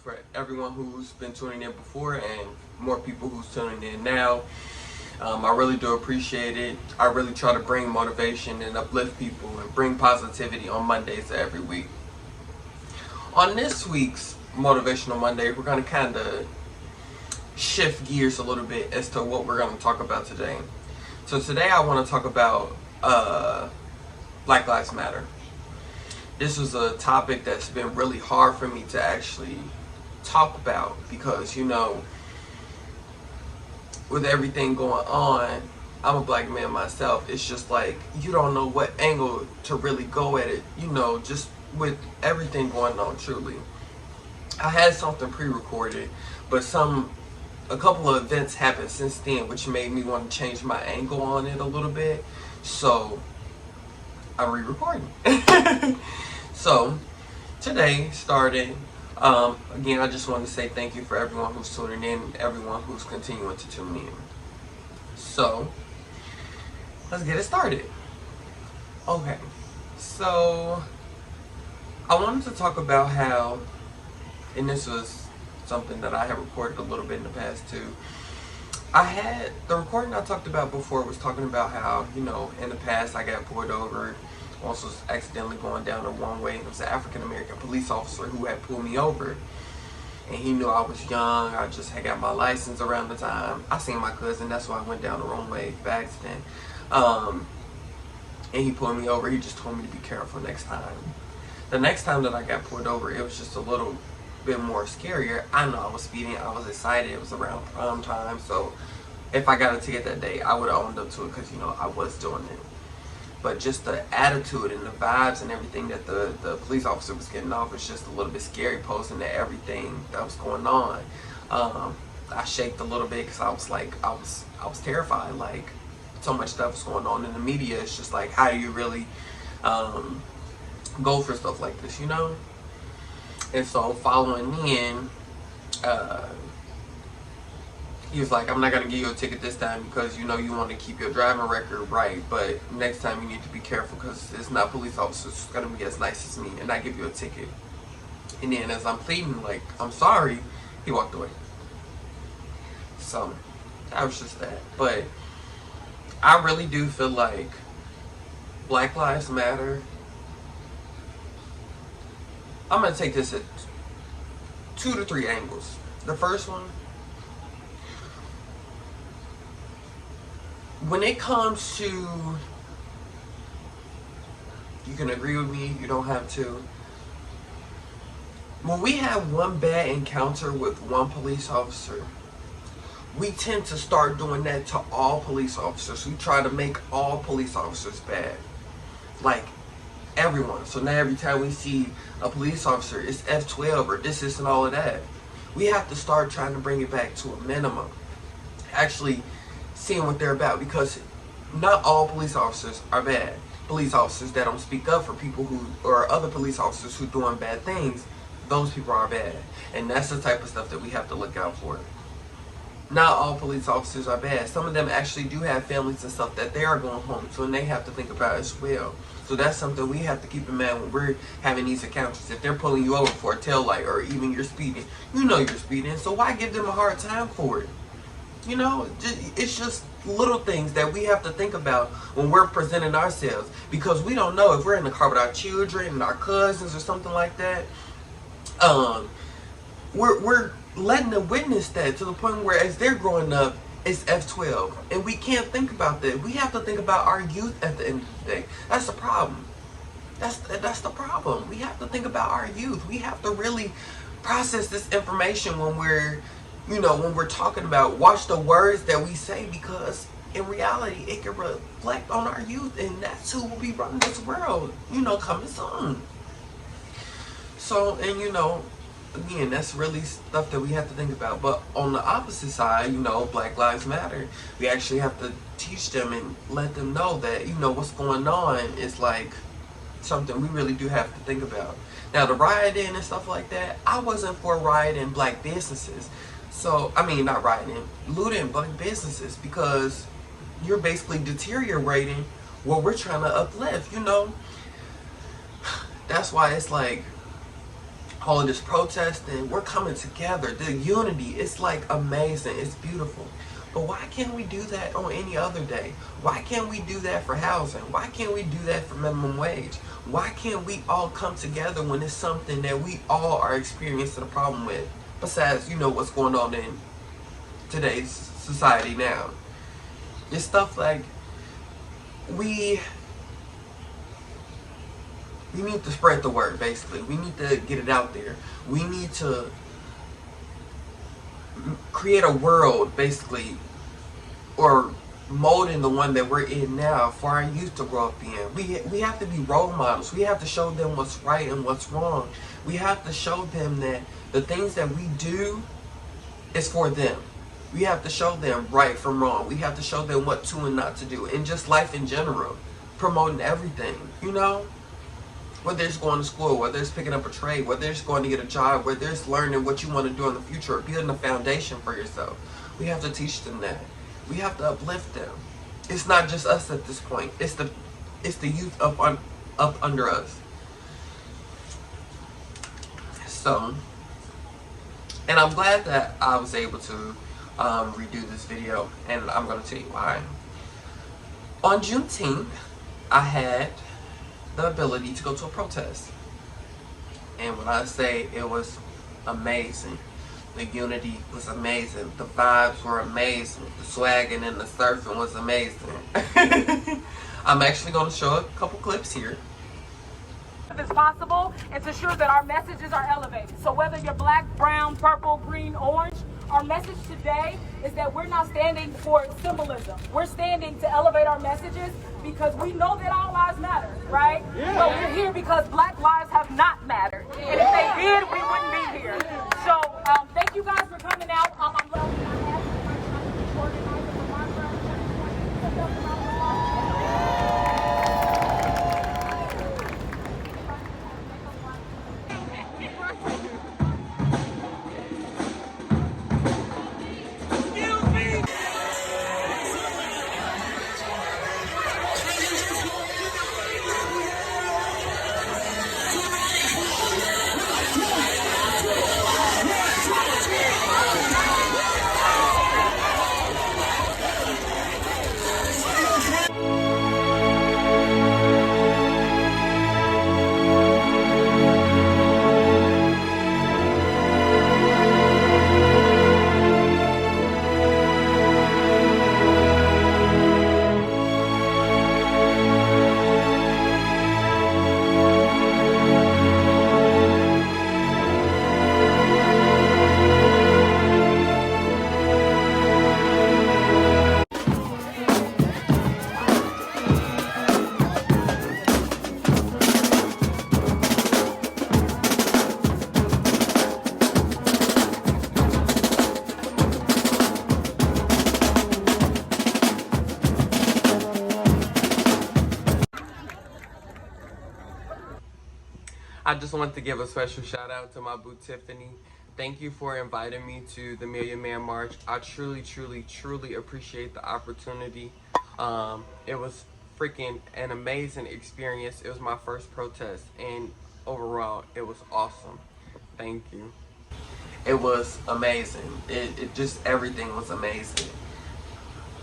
for everyone who's been tuning in before and more people who's tuning in now. I really do appreciate it. I really try to bring motivation and uplift people and bring positivity on Mondays every week. On this week's Motivational Monday, we're going to kind of shift gears a little bit as to what we're going to talk about today. So today I want to talk about Black Lives Matter. This was a topic that's been really hard for me to actually talk about because, with everything going on, I'm a black man myself. It's just like you don't know what angle to really go at it, just with everything going on, truly. I had something pre-recorded, but a couple of events happened since then which made me want to change my angle on it a little bit. So I'm re-recording. So today started, again, I just want to say thank you for everyone who's tuning in, everyone who's continuing to tune in. So let's get it started. Okay, so I wanted to talk about how, and this was something that I had recorded a little bit in the past too. The recording I talked about before was talking about how, in the past I got pulled over. Also was accidentally going down the wrong way. It was an African American police officer who had pulled me over. And he knew I was young. I just had got my license around the time. I seen my cousin, that's why I went down the wrong way by accident. And he pulled me over. He just told me to be careful next time. The next time that I got pulled over, it was just a little bit more scarier. I know I was speeding. I was excited. It was around prom time. So if I got a ticket that day, I would have owned up to it because, I was doing it. But just the attitude and the vibes and everything that the police officer was getting off was just a little bit scary, posing to everything that was going on. I shaked a little bit because I was like, I was terrified. Like, so much stuff was going on in the media. It's just like, how do you really go for stuff like this, And so following in, he was like, I'm not going to give you a ticket this time because, you want to keep your driving record right. But next time you need to be careful because it's not police officers who's going to be as nice as me and not give you a ticket. And then as I'm pleading, like, I'm sorry, he walked away. So that was just that. But I really do feel like Black Lives Matter. I'm going to take this at 2 to 3 angles. The first one, when it comes to, you can agree with me, you don't have to. When we have one bad encounter with one police officer, we tend to start doing that to all police officers. We try to make all police officers bad. Like, everyone. So now every time we see a police officer, it's F12 or this and all of that. We have to start trying to bring it back to a minimum. Actually seeing what they're about, because not all police officers are bad. Police officers that don't speak up for people who, or other police officers who doing bad things, those people are bad. And that's the type of stuff that we have to look out for. Not all police officers are bad. Some of them actually do have families and stuff that they are going home to, and they have to think about as well. So that's something we have to keep in mind when we're having these encounters. If they're pulling you over for a taillight or even you're speeding, you're speeding, so why give them a hard time for it? It's just little things that we have to think about when we're presenting ourselves, because we don't know if we're in the car with our children and our cousins or something like that. We're letting them witness that to the point where as they're growing up, it's F12, and we can't think about that. We have to think about our youth at the end of the day. That's the problem. That's the problem. We have to think about our youth. We have to really process this information when we're talking about, watch the words that we say, because in reality, it can reflect on our youth, and that's who will be running this world, coming soon. So, and again, that's really stuff that we have to think about. But on the opposite side, Black Lives Matter, we actually have to teach them and let them know that, what's going on is like something we really do have to think about. Now, the rioting and stuff like that, I wasn't for rioting black businesses. So, not rioting, looting black businesses, because you're basically deteriorating what we're trying to uplift, That's why it's like, holding this protest, and we're coming together. The unity, it's like amazing. It's beautiful. But why can't we do that on any other day? Why can't we do that for housing? Why can't we do that for minimum wage? Why can't we all come together when it's something that we all are experiencing a problem with? Besides, what's going on in today's society now. It's stuff like we need to spread the word, basically. We need to get it out there. We need to create a world, basically, or mold in the one that we're in now for our youth to grow up in. We have to be role models. We have to show them what's right and what's wrong. We have to show them that the things that we do is for them. We have to show them right from wrong. We have to show them what to and not to do. And just life in general. Promoting everything, Whether it's going to school, whether it's picking up a trade, whether it's going to get a job, whether it's learning what you want to do in the future, or building a foundation for yourself. We have to teach them that. We have to uplift them. It's not just us at this point. It's the youth up under us. So, and I'm glad that I was able to redo this video, and I'm going to tell you why. On Juneteenth, I had the ability to go to a protest. And when I say it was amazing, the unity was amazing, the vibes were amazing, the swagging and the surfing was amazing. I'm actually going to show a couple clips here. If it's possible, and to ensure that our messages are elevated. So whether you're black, brown, purple, green, orange, our message today is that we're not standing for symbolism. We're standing to elevate our messages because we know that all lives matter, right? Yeah. But we're here because black lives have not mattered. And if they did, we wouldn't be here. So thank you guys for coming out. I just want to give a special shout out to my boo Tiffany. Thank you for inviting me to the Million Man March. I truly, truly, truly appreciate the opportunity. It was freaking an amazing experience. It was my first protest, and overall, it was awesome. Thank you. It was amazing. It just, everything was amazing.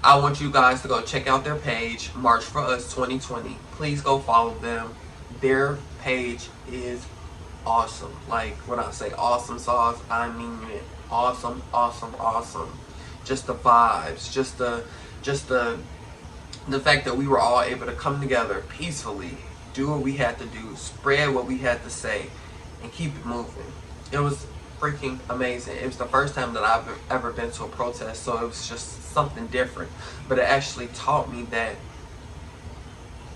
I want you guys to go check out their page, March for Us 2020. Please go follow them. Their page is awesome. Like, when I say awesome sauce, I mean it. Awesome, awesome, awesome. Just the vibes, just the fact that we were all able to come together peacefully, do what we had to do, spread what we had to say, and keep it moving. It was freaking amazing. It was the first time that I've ever been to a protest, so it was just something different. But it actually taught me that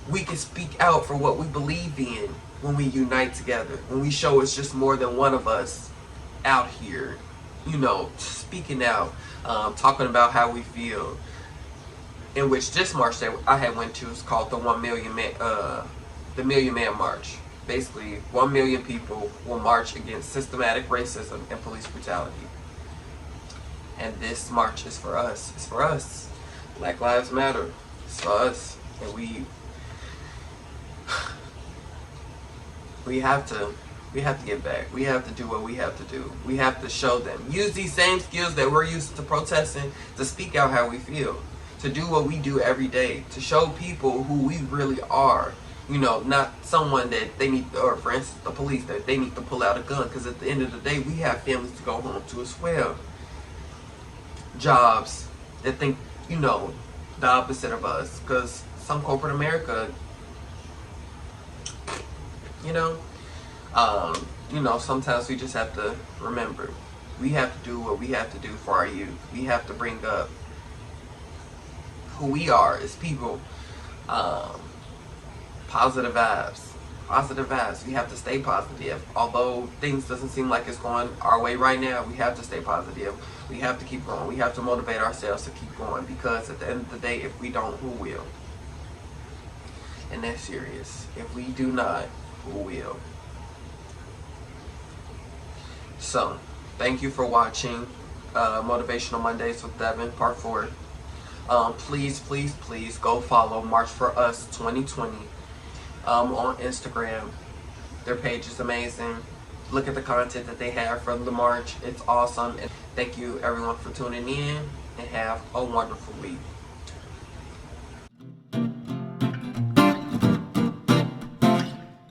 we can speak out for what we believe in when we unite together, when we show it's just more than one of us out here, speaking out, talking about how we feel. In which this march that I had went to is called the Million Man March. Basically, 1 million people will march against systematic racism and police brutality. And this march is for us. It's for us. Black Lives Matter. It's for us. And we have to We have to get back. We have to do what we have to do. We have to show them. Use these same skills that we're used to protesting to speak out how we feel. To do what we do every day. To show people who we really are. You know, not someone that they need, or for instance, the police, that they need to pull out a gun. Because at the end of the day, we have families to go home to as well. Jobs that think, you know, the opposite of us. Because some corporate America, you know, sometimes we just have to remember, we have to do what we have to do for our youth. We have to bring up who we are as people. Positive vibes. Positive vibes. We have to stay positive. Although things doesn't seem like it's going our way right now, we have to stay positive. We have to keep going. We have to motivate ourselves to keep going, because at the end of the day, if we don't, who will? And that's serious. If we do not, who will? So, thank you for watching Motivational Mondays with Devin, part 4. Please, please, please go follow March for Us 2020 on Instagram. Their page is amazing. Look at the content that they have from the march. It's awesome. And thank you everyone for tuning in, and have a wonderful week.